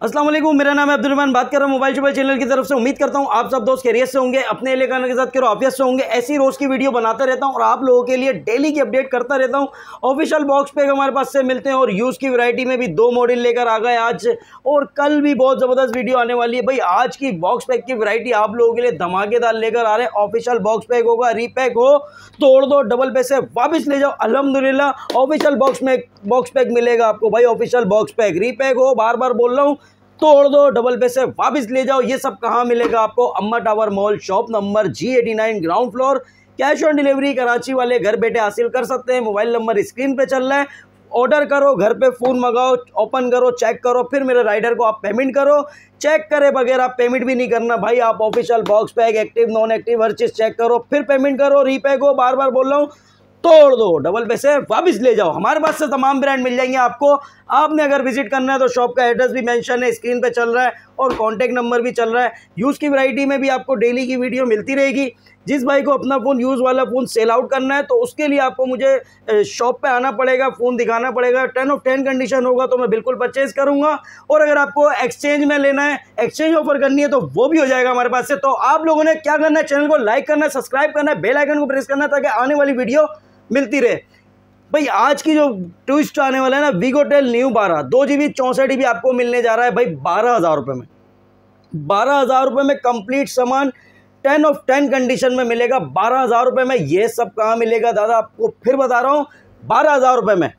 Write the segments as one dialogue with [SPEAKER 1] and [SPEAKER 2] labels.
[SPEAKER 1] अस्सलाम वालेकुम, मेरा नाम है अब्दुल रहमान, बात कर रहा हूँ मोबाइल शोबाइल चैनल की तरफ से। उम्मीद करता हूँ आप सब दोस्त खैरियत से होंगे, अपने इलाके के साथ करो ऑफिस से होंगे। ऐसी रोज़ की वीडियो बनाता रहता हूँ और आप लोगों के लिए डेली की अपडेट करता रहता हूँ। ऑफिशियल बॉक्स पैक हमारे पास से मिलते हैं और यूज़ की वैरायटी में भी 2 मॉडल लेकर आ गए आज, और कल भी बहुत ज़बरदस्त वीडियो आने वाली है। भाई आज की बॉक्स पैक की वैरायटी आप लोगों के लिए धमाकेदार लेकर आ रहे हैं। ऑफिशियल बॉक्स पैक होगा, रीपैक हो तोड़ दो, डबल पैसे वापस ले जाओ, अल्हम्दुलिल्लाह ऑफिशियल बॉक्स पैक मिलेगा आपको। भाई ऑफिशियल बॉक्स पैक, रीपैक हो, बार बार बोल रहा हूँ, तोड़ दो, डबल पैसे वापस ले जाओ। ये सब कहाँ मिलेगा आपको? अम्मा tower mall, shop number G89, ground floor. Cash on delivery Karachi वाले घर बैठे हासिल कर सकते हैं। मोबाइल नंबर स्क्रीन पे चल रहा है। ऑर्डर करो, घर पे फ़ोन मंगाओ, ओपन करो, चेक करो, फिर मेरे राइडर को आप पेमेंट करो। चेक करे बगैर आप पेमेंट भी नहीं करना भाई। आप official box pack, active non active हर चीज़ चेक करो, फिर पेमेंट करो। रीपैक हो, बार बार बोल रहा हूँ, तोड़ दो, डबल पैसे वापस ले जाओ। हमारे पास से तमाम ब्रांड मिल जाएंगे आपको। आपने अगर विजिट करना है तो शॉप का एड्रेस भी मेंशन है, स्क्रीन पे चल रहा है, और कॉन्टैक्ट नंबर भी चल रहा है। यूज़ की वैरायटी में भी आपको डेली की वीडियो मिलती रहेगी। जिस भाई को अपना फ़ोन यूज़ वाला फ़ोन सेल आउट करना है तो उसके लिए आपको मुझे शॉप पे आना पड़ेगा, फ़ोन दिखाना पड़ेगा। 10 of 10 कंडीशन होगा तो मैं बिल्कुल परचेज़ करूँगा। और अगर आपको एक्सचेंज में लेना है, एक्सचेंज ऑफर करनी है तो वो भी हो जाएगा हमारे पास से। तो आप लोगों ने क्या करना है, चैनल को लाइक करना है, सब्सक्राइब करना है, बेल आइकन को प्रेस करना है, ताकि आने वाली वीडियो मिलती रहे। भाई आज की जो ट्विस्ट आने वाला है ना, वीगोटेल न्यू 12 2GB 64GB आपको मिलने जा रहा है भाई 12,000 रुपये में। 12,000 रुपये में कंप्लीट सामान 10 of 10 कंडीशन में मिलेगा 12,000 रुपये में। ये सब कहाँ मिलेगा दादा, आपको फिर बता रहा हूँ, 12,000 रुपये में।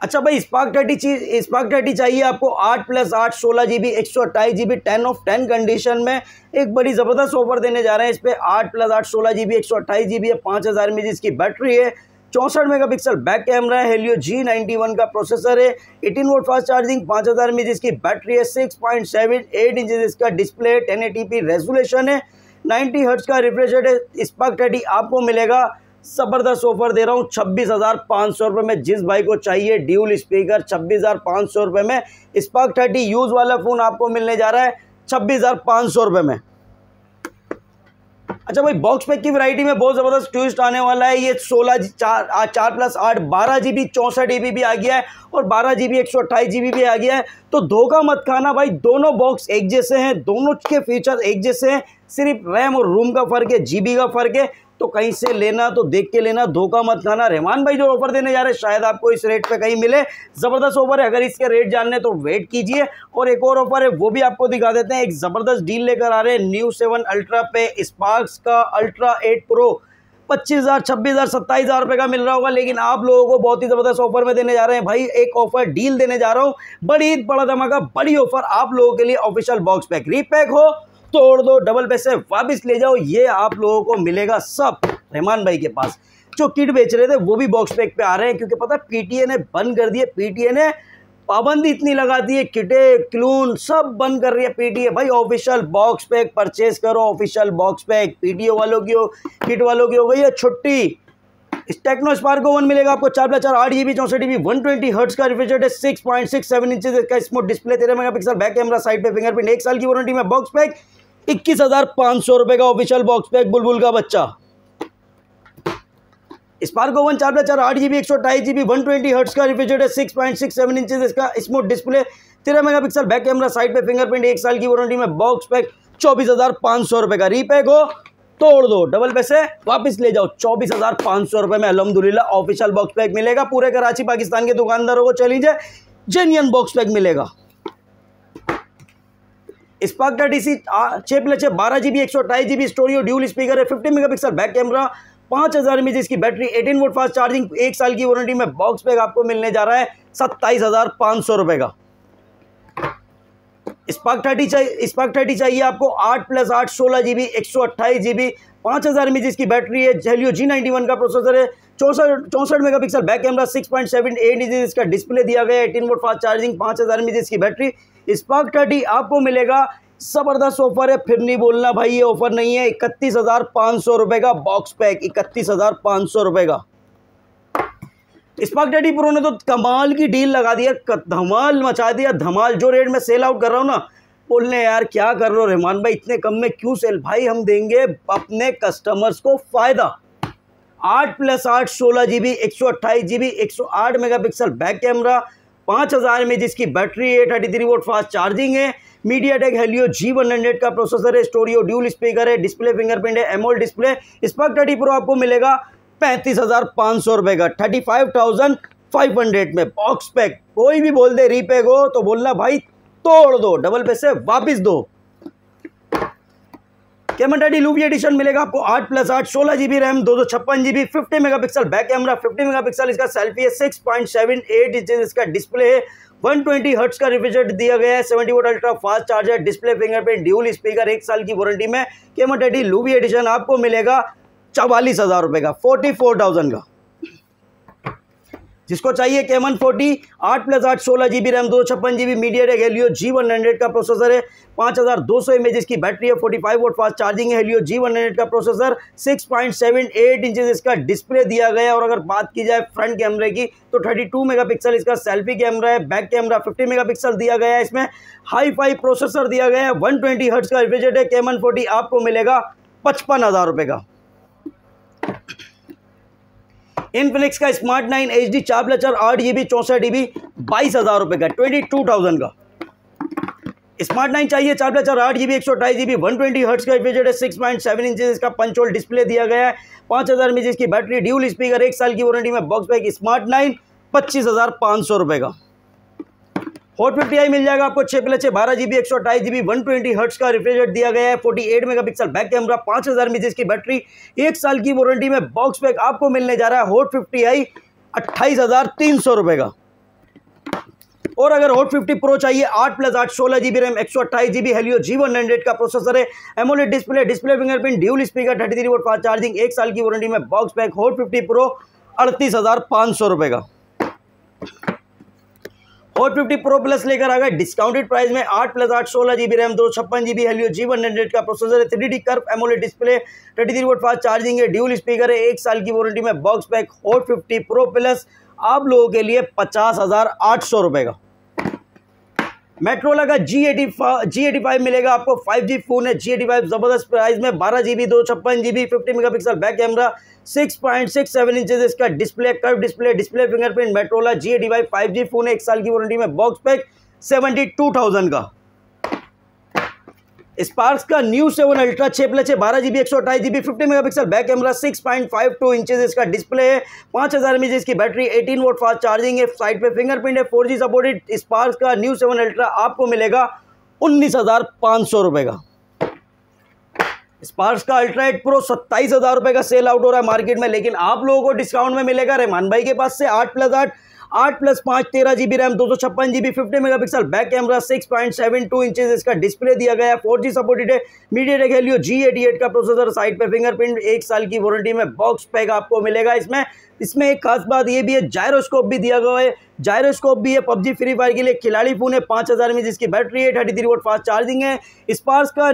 [SPEAKER 1] अच्छा भाई, स्पार्क 30 चाहिए आपको 8+8 16GB 128GB 10 of 10 कंडीशन में। एक बड़ी ज़बरदस्त ऑफर देने जा रहे हैं इस पर। 8+8 16GB 128GB है, 5000 mAh इसकी बैटरी है, 64 मेगापिक्सल बैक कैमरा है, हेलियो G91 का प्रोसेसर है, 18 वोल्ट फास्ट चार्जिंग, 5000 mAh इसकी बैटरी है, 6.78 इंचेस इसका डिस्प्ले, 1080p रेजोल्यूशन है, 90 हर्ट्ज का रिफ्रेश रेट है। स्पार्क 30 आपको मिलेगा, ज़बरदस्त ऑफर दे रहा हूँ 26,500 रुपये में। जिस भाई को चाहिए ड्यूल स्पीकर, 26,500 रुपये में स्पार्क 30 यूज़ वाला फ़ोन आपको मिलने जा रहा है 26,500 रुपये में। अच्छा भाई, बॉक्स पैक की वैरायटी में बहुत ज़बरदस्त ट्विस्ट आने वाला है। ये 4+8 12GB 64GB भी आ गया है और 12GB 128GB भी आ गया है। तो धोखा मत खाना भाई, दोनों बॉक्स एक जैसे हैं, दोनों के फीचर एक जैसे हैं, सिर्फ रैम और रूम का फ़र्क है, GB का फ़र्क है। तो कहीं से लेना तो देख के लेना, धोखा मत खाना। रहमान भाई जो ऑफर देने जा रहे हैं शायद आपको इस रेट पे कहीं मिले। ज़बरदस्त ऑफर है, अगर इसके रेट जानने तो वेट कीजिए। और एक और ऑफर है वो भी आपको दिखा देते हैं। एक ज़बरदस्त डील लेकर आ रहे हैं न्यू 7 अल्ट्रा पे स्पार्क्स का अल्ट्रा 8 प्रो 25,000 26,000 27,000 रुपये का मिल रहा होगा, लेकिन आप लोगों को बहुत ही ज़बरदस्त ऑफर में देने जा रहे हैं भाई। एक ऑफर डील देने जा रहा हूँ, बड़ी बड़ा धमाका, बड़ी ऑफर आप लोगों के लिए। ऑफिशियल बॉक्स पैक, रीपैक हो, तोड़ दो, डबल पैसे वापस ले जाओ। ये आप लोगों को मिलेगा सब रहमान भाई के पास। जो किट बेच रहे थे वो भी बॉक्स पैक पे आ रहे हैं, क्योंकि पता है पीटीए ने बंद कर दिए। पीटीए ने पाबंदी इतनी लगा दी है, किटे क्लून सब बंद कर रही है पीटीए। भाई ऑफिशियल बॉक्स पैक परचेज करो, ऑफिशियल बॉक्स पैक। पीटीओ वालों की हो, किट वालों की हो गई है छुट्टी। इस टेक्नो स्पार्क 1 मिलेगा आपको 4+4 8GB 64GB 120 हर्ट्ज का रिफ्रेश रेट है, 6.67 इंचेस का smooth display, 13 megapixel back camera, side पे फिंगरप्रिंट, 1 साल की वारंटी में। बॉक्स पैक 21,500 रुपये का ऑफिशियल बॉक्स पैक, बुलबुल का बच्चा। स्पार्क 1 4+4 8GB 128GB 120 हर्ट्ज का रिफ्रेश रेट है, 6.67 इंचेस इसका smooth display, 13 megapixel back camera, side पे फिंगरप्रिंट, 1 साल की वारंटी में। बॉक्स पैक 24,500 रुपये का। रीपैक हो, तोड़ दो, डबल पैसे वापस ले जाओ। 24,500 रुपये में अल्हम्दुलिल्लाह ऑफिशियल बॉक्स पैक मिलेगा। पूरे कराची पाकिस्तान के दुकानदारों को चलीजिए, जेन्युइन बॉक्स पैक मिलेगा। Spark 30 6+6 12GB 128GB stereo dual speaker है, 50 मेगापिक्सल बैक कैमरा, 5000 mAh इसकी बैटरी, 18 वोल्ट फास्ट चार्जिंग, 1 साल की वारंटी में। बॉक्स पैक आपको मिलने जा रहा है 27,500 रुपये का। स्पार्क 30 चाहिए आपको 8+8 16GB 128GB 5000 mAh इसकी बैटरी है, हेलियो G91 का प्रोसेसर है, 64 मेगापिक्सल बैक कैमरा, 6.78 इंचेस इसका डिस्प्ले दिया गया है, 18 वोल्ट फास्ट चार्जिंग, 5000 mAh इसकी बैटरी। स्पार्क 30 आपको मिलेगा, ज़बरदस्त ऑफर है, फिर नहीं बोलना भाई ये ऑफर नहीं है। 31,500 रुपये का बॉक्स पैक, 31,500 रुपये का। स्पार्क 30 प्रो ने तो कमाल की डील लगा दिया, धमाल मचा दिया, धमाल। जो रेट में सेल आउट कर रहा हूँ ना, बोलने यार क्या कर रहे हो रहमान भाई, इतने कम में क्यों सेल? भाई हम देंगे अपने कस्टमर्स को फ़ायदा। 8+8 16GB 128GB 108 megapixel back camera, 5000 में जिसकी बैटरी है, 33 वोट फास्ट चार्जिंग है, मीडियाटेक हेलियो G100 का प्रोसेसर है, स्टोरियो ड्यूल स्पीकर है, डिस्प्ले फिंगरप्रिंट है, एमोलेड डिस्प्ले। स्पार्क 30 प्रो आपको मिलेगा 35,500 रुपये का, 35,500 में बॉक्स पैक। कोई भी बोल दे रीपैक हो तो बोलना भाई तोड़ दो, डबल पैसे वापिस दो। कैमन 30 लूवी एडिशन मिलेगा आपको 8+8 16 GB RAM, 256 GB, 50 megapixel back camera, 50 megapixel इसका सेल्फी है, 6.78 इंच इसका डिस्प्ले है, 120 हर्ट्ज का रिफ्रेश दिया गया है, 70 vote ultra fast charger, display fingerprint, dual speaker, 1 साल की वारंटी में। कैमन 30 लूवी एडिशन आपको मिलेगा 44,000 रुपये का, 44,000 का। जिसको चाहिए Camon 40 8+8 16 GB RAM, 256 GB, MediaTek Helio G100 का प्रोसेसर है, 5200 mAh की बैटरी है, 45 वोट फास्ट चार्जिंग है, हेलियो G100 का प्रोसेसर, 6.78 इंचेस इसका डिस्प्ले दिया गया है। और अगर बात की जाए फ्रंट कैमरे की तो 32 मेगापिक्सल इसका सेल्फी कैमरा है, बैक कैमरा 50 मेगापिक्सल दिया गया है, इसमें हाई फाई प्रोसेसर दिया गया है, 120 हर्ट्ज का रिफ्रेश है। कैमन 40 आपको मिलेगा 55,000 रुपये का। इनफिनिक्स का स्मार्ट 9 HD 4+4 8 GB 64 GB 22,000 रुपये का, 22,000 का। स्मार्ट 9 चाहिए 4+4 8 GB 128 GB 120 हर्ट्ज का रिफ्रेश है, 6.7 इंचेस इसका पंच होल डिस्प्ले दिया गया है, 5000 mAh इसकी बैटरी, ड्यूल स्पीकर, 1 साल की वारंटी में बॉक्स पैक। स्मार्ट 9 25,500 रुपये का। हॉट 50i मिल जाएगा आपको 6+6 12 GB 128 GB 120 हर्ट्ज का रिफ्रेश रेट दिया गया है, 48 मेगापिक्सल बैक कैमरा, 5000 mAh की बैटरी, 1 साल की वारंटी में बॉक्स पैक आपको मिलने जा रहा है। हॉट 50i 28,300 रुपये का। और अगर हॉट 50 प्रो चाहिए 8+8 16 GB RAM, 128 GB Helio G100 का प्रोसेसर है, AMOLED display, display fingerprint, dual speaker, 33 vote fast charging, 1 साल की वारंटी में बॉक्स पैक। हॉट 50 प्रो 38,500 रुपये का। हॉट 50 प्रो प्लस लेकर आ गए डिस्काउंटेड प्राइस में 8+8 16 GB RAM, 256 GB Helio G100 का प्रोसेसर है, 3D curve AMOLED display, 33 vote fast charging है, ड्यूल स्पीकर है, 1 साल की वारंटी में box pack. Hot 50 pro plus आप लोगों के लिए 50,800 रुपये का। मेट्रोला का G85 मिलेगा आपको, 5G फोन है, G85 जबरदस्त प्राइस में, 12 GB 256 GB 50 megapixel back camera, 6.67 inches इसका display, curve display, display fingerprint. Motorola G85 5G phone है, 1 साल की वारंटी में बॉक्स पैक, 72,000 का। स्पार्क्स का new 7 ultra 6+6 12 GB 128 GB 50 megapixel back camera, 6.52 inches इसका डिस्प्ले है, 5000 mAh इसकी बैटरी, 18 वोट फास्ट चार्जिंग है, साइड पे फिंगरप्रिंट है, 4G सपोर्टेड। स्पार्क्स का न्यू 7 अल्ट्रा आपको मिलेगा 19,500 रुपये का। स्पार्क्स का अल्ट्रा 8 प्रो 27,000 रुपये का सेल आउट हो रहा है मार्केट में, लेकिन आप लोगों को डिस्काउंट में मिलेगा रहमान भाई के पास से 8+5 13 GB RAM, 256 GB 50 megapixel back camera, 6.72 inches इसका डिस्प्ले दिया गया है, 4G सपोर्टेड है, मीडियाटेक हेलियो G88 का प्रोसेसर, साइड पे फिंगरप्रिंट, 1 साल की वारंटी में बॉक्स पैक आपको मिलेगा। इसमें एक खास बात ये भी है, जायरोस्कोप भी दिया गया है, जायरोस्कोप भी है, PUBG फ्री फायर के लिए खिलाड़ी फोन है, 5000 mAh इसकी बैटरी है, 33 वोट फास्ट चार्जिंग है। स्पार्क्स का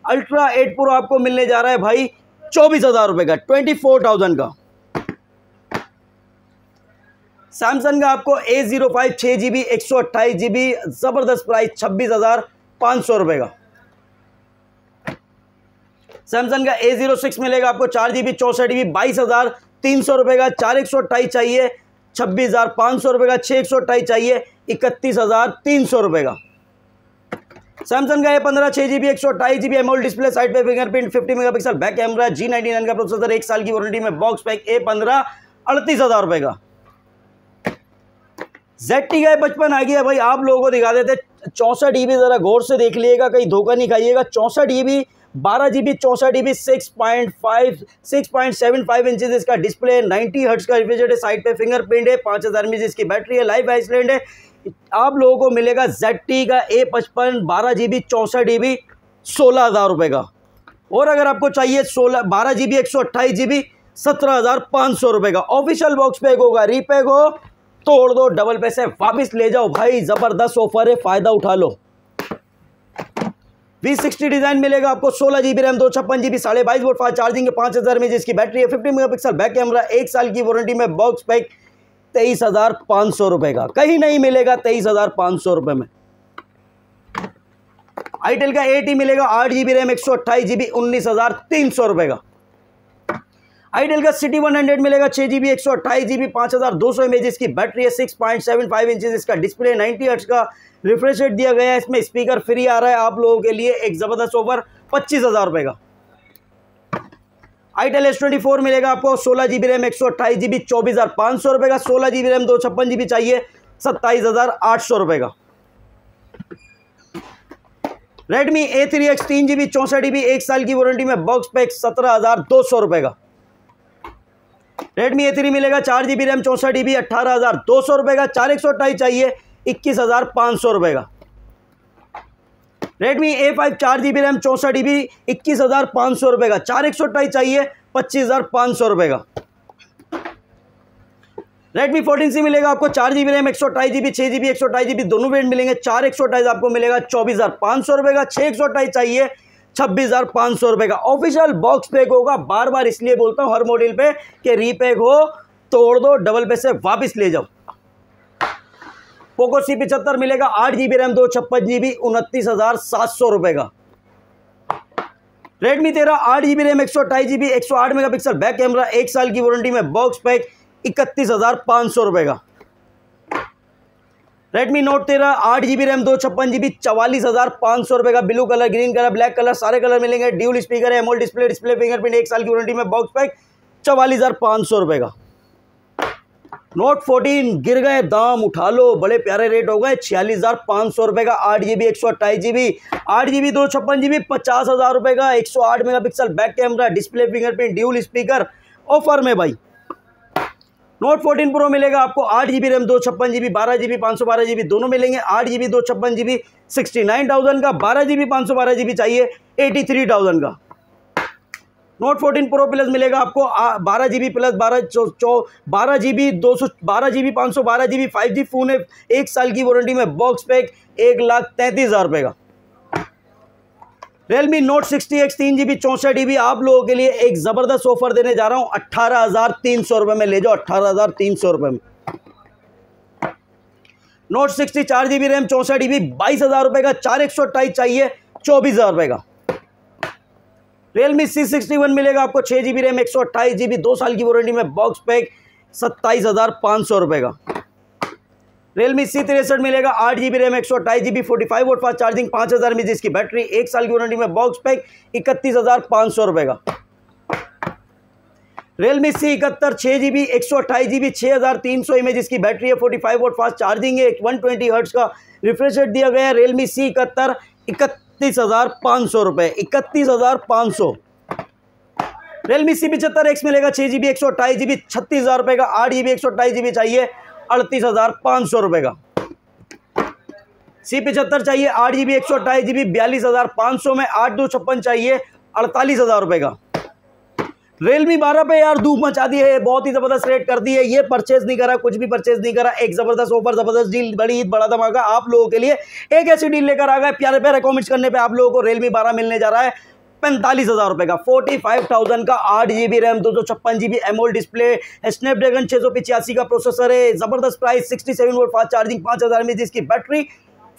[SPEAKER 1] अल्ट्रा 8 प्रो आपको मिलने जा रहा है भाई 24,000 रुपये का, 24,000 का। सैमसंग का आपको A05 6 GB 128 GB जबरदस्त प्राइस 26,500 रुपये का। सैमसंग का A06 मिलेगा आपको 4 GB 64 GB 22,300 रुपये का। 4 128 चाहिए 26,500 रुपये का, 6 128 चाहिए 31,300 रुपये का। सैमसंग का A15 6 GB 128 GB AMOLED display, side पे fingerprint, 50 megapixel back camera, G99 का प्रोसेसर, 1 साल की वारंटी में बॉक्स पैक। A15 38,000 रुपये का। ZT का 55 आ गया भाई, आप लोगों को दिखा देते 64 GB, जरा गौर से देख लीजिएगा, कहीं धोखा नहीं खाइएगा। 64 GB 12 GB 64 GB 6.75 इंचेस इसका डिस्प्ले, 90 हर्ट्ज का रिफ्रेश है, साइड पे फिंगरप्रिंट है, 5000 mAh इसकी बैटरी है, लाइव आइसलैंड है। आप लोगों को मिलेगा ZT का A55 12 GB 64 GB 16,000 रुपये का। और अगर आपको चाहिए 12 GB 128 GB 17,500 रुपये का। ऑफिशियल बॉक्स पैक होगा, रीपैक हो तोड़ दो, डबल पैसे वापस ले जाओ भाई, जबरदस्त ऑफर है, फायदा उठा लो। V60 डिजाइन मिलेगा आपको, 16 GB RAM, 256 GB 22.5 vote fast charging है, 5000 mAh इसकी बैटरी है, 50 मेगापिक्सल बैक कैमरा, 1 साल की वारंटी में बॉक्स पैक, 23,500 रुपए का। कहीं नहीं मिलेगा 23,500 रुपए में। आईटेल का AT मिलेगा 8 GB रैम, 128 GB 19,300 रुपए का। आइडियल का सिटी 100 मिलेगा 6 GB 128 GB 5200 mAh की बैटरी है, 6.75 इंचेस इसका डिस्प्ले, 90 हर्ट्ज का रिफ्रेश रेट दिया गया है। इसमें स्पीकर फ्री आ रहा है आप लोगों के लिए, एक ज़बरदस्त ऑफर 25,000 रुपये का। आइटेल S24 मिलेगा आपको 16 GB रैम 128 GB 24,500 रुपये का, 16 GB रैम 256 GB चाहिए 27,800 रुपये का। Redmi A3X 3 GB 64 GB 1 साल की वारंटी में बॉक्स पैक 17,200 रुपये का। Redmi A3 मिलेगा 4 GB रैम 64 GB 18,200 रुपये का, 4128 चाहिए 21,500 रुपये का। Redmi A5 4 GB RAM 64 GB 21,500 रुपये का, 4128 चाहिए 25,500 रुपये का। Redmi 14C मिलेगा आपको 4 GB RAM 128 GB 6 GB 128 GB दोनों वेरिएंट मिलेंगे, 4128 आपको मिलेगा 24,500 रुपये का, 6128 चाहिए 26,500 रुपये का। ऑफिशियल बॉक्स पैक होगा, बार बार इसलिए बोलता हूँ हर मॉडल पे कि रीपैक हो तोड़ दो, डबल पैसे वापस ले जाओ। पोको C75 मिलेगा 8 GB रैम 256 GB 29,700 रुपये का। Redmi 13 8 GB RAM 128 GB 108 megapixel back camera 1 साल की वारंटी में बॉक्स पैक 31,500 रुपये का। Redmi Note 13 8 GB RAM 256 GB 44,500 रुपये का। Blue colour, green colour, black colour सारे कलर मिलेंगे। ड्यूल स्पीकर है, एमोलेड डिस्प्ले, डिस्प्ले फिंगरप्रिंट 1 साल की वारंटी में बॉक्स पैक 44,500 रुपये का। Note 14 गिर गए दाम, उठा लो, बड़े प्यारे रेट हो गए 46,500 रुपये का। 8 GB 128 GB 8 GB 256 GB 50,000 रुपये का। 108 megapixel back camera, display fingerprint, dual speaker offer में भाई। Note 14 Pro मिलेगा आपको 8 GB RAM 256 GB 12 GB 512 GB दोनों मिलेंगे। 8 GB 256 GB 69,000 का, 12 GB 512 GB चाहिए 83,000 का। Note 14 Pro Plus मिलेगा आपको 12 GB plus 12 GB 512 GB 5G phone है, 1 साल की वारंटी में बॉक्स पैक 1,33,000 रुपये का। Realme Note 60X 3 GB 64 GB आप लोगों के लिए एक ज़बरदस्त ऑफर देने जा रहा हूँ 18,300 रुपये में, ले जाओ 18,300 रुपये में। Note 60 4 GB रैम 64 GB 22,000 रुपये का, 4128 चाहिए 24,000 रुपये का। Realme C61 मिलेगा आपको 6 GB रैम 128 GB 2 साल की वारंटी में बॉक्स पैक 27,500 रुपये का। Realme C63 मिलेगा 8 GB RAM 128 GB 45 vote fast charging 5,000 mAh की बैटरी 1 साल की वारंटी में बॉक्स पैक 31,500 रुपये का। Realme C71 6 GB 128 GB 6,300 mAh की बैटरी है, 45 वोट फास्ट चार्जिंग है, 120 हर्ट्ज का रिफ्रेश रेट दिया गया है। Realme C71 31,500 रुपये, 31,500। Realme C75X मिलेगा 6 GB 128 GB 36,000 रुपये का, 8 GB 128 GB चाहिए 38,500 रुपये का। C75 चाहिए 8 GB 128 GB 42,500 में, 8,256 चाहिए 48,000 रुपये का। Realme 12 पे यार धूप मचा दी है, बहुत ही ज़बरदस्त रेट कर दी है। ये परचेज नहीं करा, कुछ भी परचेज नहीं करा, एक ज़बरदस्त ऑफर, ज़बरदस्त डील, बड़ी ईद, बड़ा धमाका आप लोगों के लिए एक ऐसी डील लेकर आ गए। प्यारे प्यारे कमेंट्स करने पे आप लोगों को Realme 12 मिलने जा रहा है 45,000 रुपये का, 45,000 का। 8 GB RAM 256 GB AMOLED display, Snapdragon 685 का प्रोसेसर है, ज़बरदस्त price, 67 volt fast charging, 5,000 mAh की बैटरी,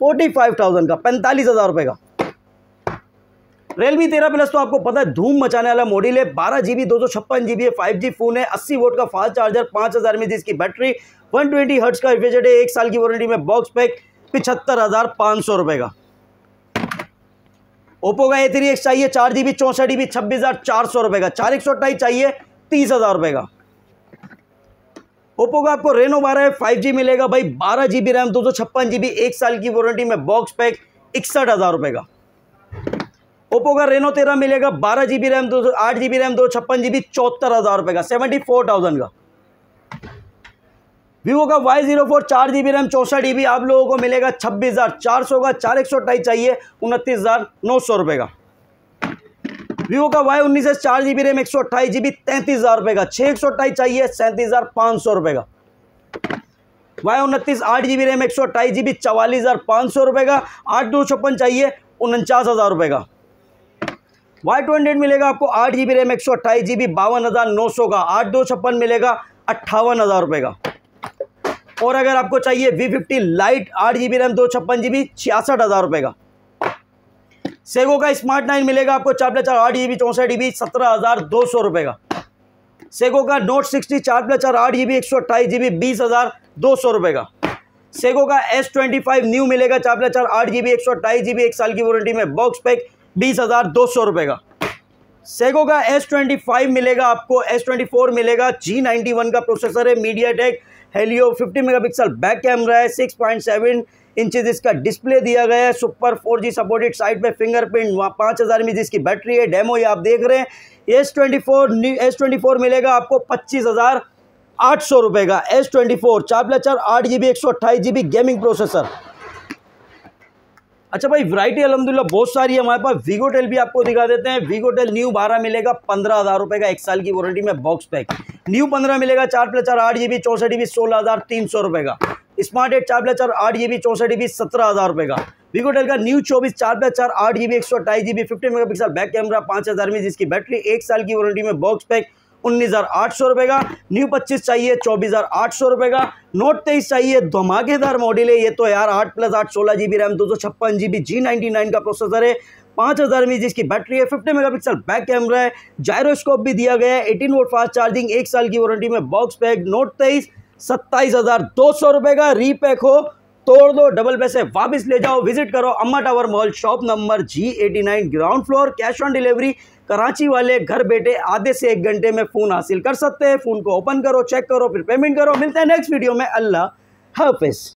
[SPEAKER 1] 45,000 का, 45,000 रुपये का। Realme 13 प्लस तो आपको पता है धूम मचाने वाला मॉडल है, 12 GB 256 GB है, 5G फोन है, 80 वोट का फास्ट चार्जर, 5,000 mAh की बैटरी, 120 हर्ट्ज का रिफ्रेश रेट है, 1 साल की वारंटी में बॉक्स पैक 75,500 रुपये का। Oppo का A3X चाहिए 4 GB 64 GB 26,400 रुपये का, 4128 चाहिए 30,000 रुपये का। Oppo का आपको Reno 12 5G मिलेगा भाई, 12 GB रैम 256 GB 1 साल की वारंटी में बॉक्स पैक 61,000 रुपये का। Oppo का Reno 13 मिलेगा 12 GB RAM 8 GB RAM 256 GB 74,000 रुपये का, 74,000 का। Vivo का Y04 4 GB रैम 64 GB आप लोगों को मिलेगा 26,400 का, 4128 चाहिए 29,900 रुपये का। Vivo का Y19 4 GB रैम 128 GB 33,000 रुपये का, 628 चाहिए 37,500 रुपये का। Y29 8 GB रैम 128 GB 44,500 रुपये का, 8,256 चाहिए 49,000 रुपये का। Y28 मिलेगा आपको 8 GB रैम 128 GB 52,900 का, 8,256 मिलेगा 58,000 रुपये का। और अगर आपको चाहिए V50 light 8 GB RAM 256 GB 66,000 रुपये का। सेगो का स्मार्ट 9 मिलेगा आपको 4+4 8 GB 64 GB 17,200 रुपये का। सेगो का नोट 60 4+4 8GB 128GB 20,200 रुपये का। सेगो का S25 न्यू मिलेगा 4+4 8GB 128GB 1 साल की वारंटी में बॉक्स पैक 20,200 रुपये का। सेगो का S25 मिलेगा आपको, S24 मिलेगा, G91 का प्रोसेसर है, MediaTek Helio, 50 megapixel back camera है, 6.7 इंचेस इसका डिस्प्ले दिया गया है, सुपर 4G सपोर्टेड, साइड पे फिंगरप्रिंट, 5000 mAh इसकी बैटरी है, डेमो ये आप देख रहे हैं। S24 मिलेगा आपको 25,800 रुपये का। S24 4+4 8GB 128GB gaming processor. अच्छा भाई, वैरायटी अल्हम्दुलिल्लाह बहुत सारी है हमारे पास। वीगोटेल भी आपको दिखा देते हैं। वीगोटेल न्यू 12 मिलेगा 15,000 रुपये का, 1 साल की वारंटी में बॉक्स पैक। न्यू 15 मिलेगा 4+4 8GB 64GB 16,300 रुपये का। स्मार्ट 8 4+4 8GB 64GB 17,000 रुपये का। वीगोटेल का new 24 4+4 8GB 128GB 50 megapixel back camera, 5000 mAh इसकी बैटरी, 1 साल की वारंटी में बॉक्स पैक, 19,800 रुपये का। न्यू 25 चाहिए 24,800 रुपये का। नोट 23 चाहिए, धमाकेदार मॉडल है ये तो यार, 8+8 16GB रैम 256GB G99 का प्रोसेसर है, 5000 mAh इसकी बैटरी है, 50 मेगापिक्सल बैक कैमरा है, जायरोस्कोप भी दिया गया है, 18 वोल्ट फास्ट चार्जिंग, 1 साल की वारंटी में बॉक्स पैक। नोट 23 27,200 रुपये का। रीपैक हो तोड़ दो, डबल पैसे वापस ले जाओ। विजिट करो अम्मा tower mall, shop number G89 ground floor. Cash on delivery Karachi वाले घर बैठे आधे से 1 घंटे में फ़ोन हासिल कर सकते हैं। फ़ोन को ओपन करो, चेक करो, फिर पेमेंट करो। मिलते हैं नेक्स्ट वीडियो में। अल्लाह हाफिज़।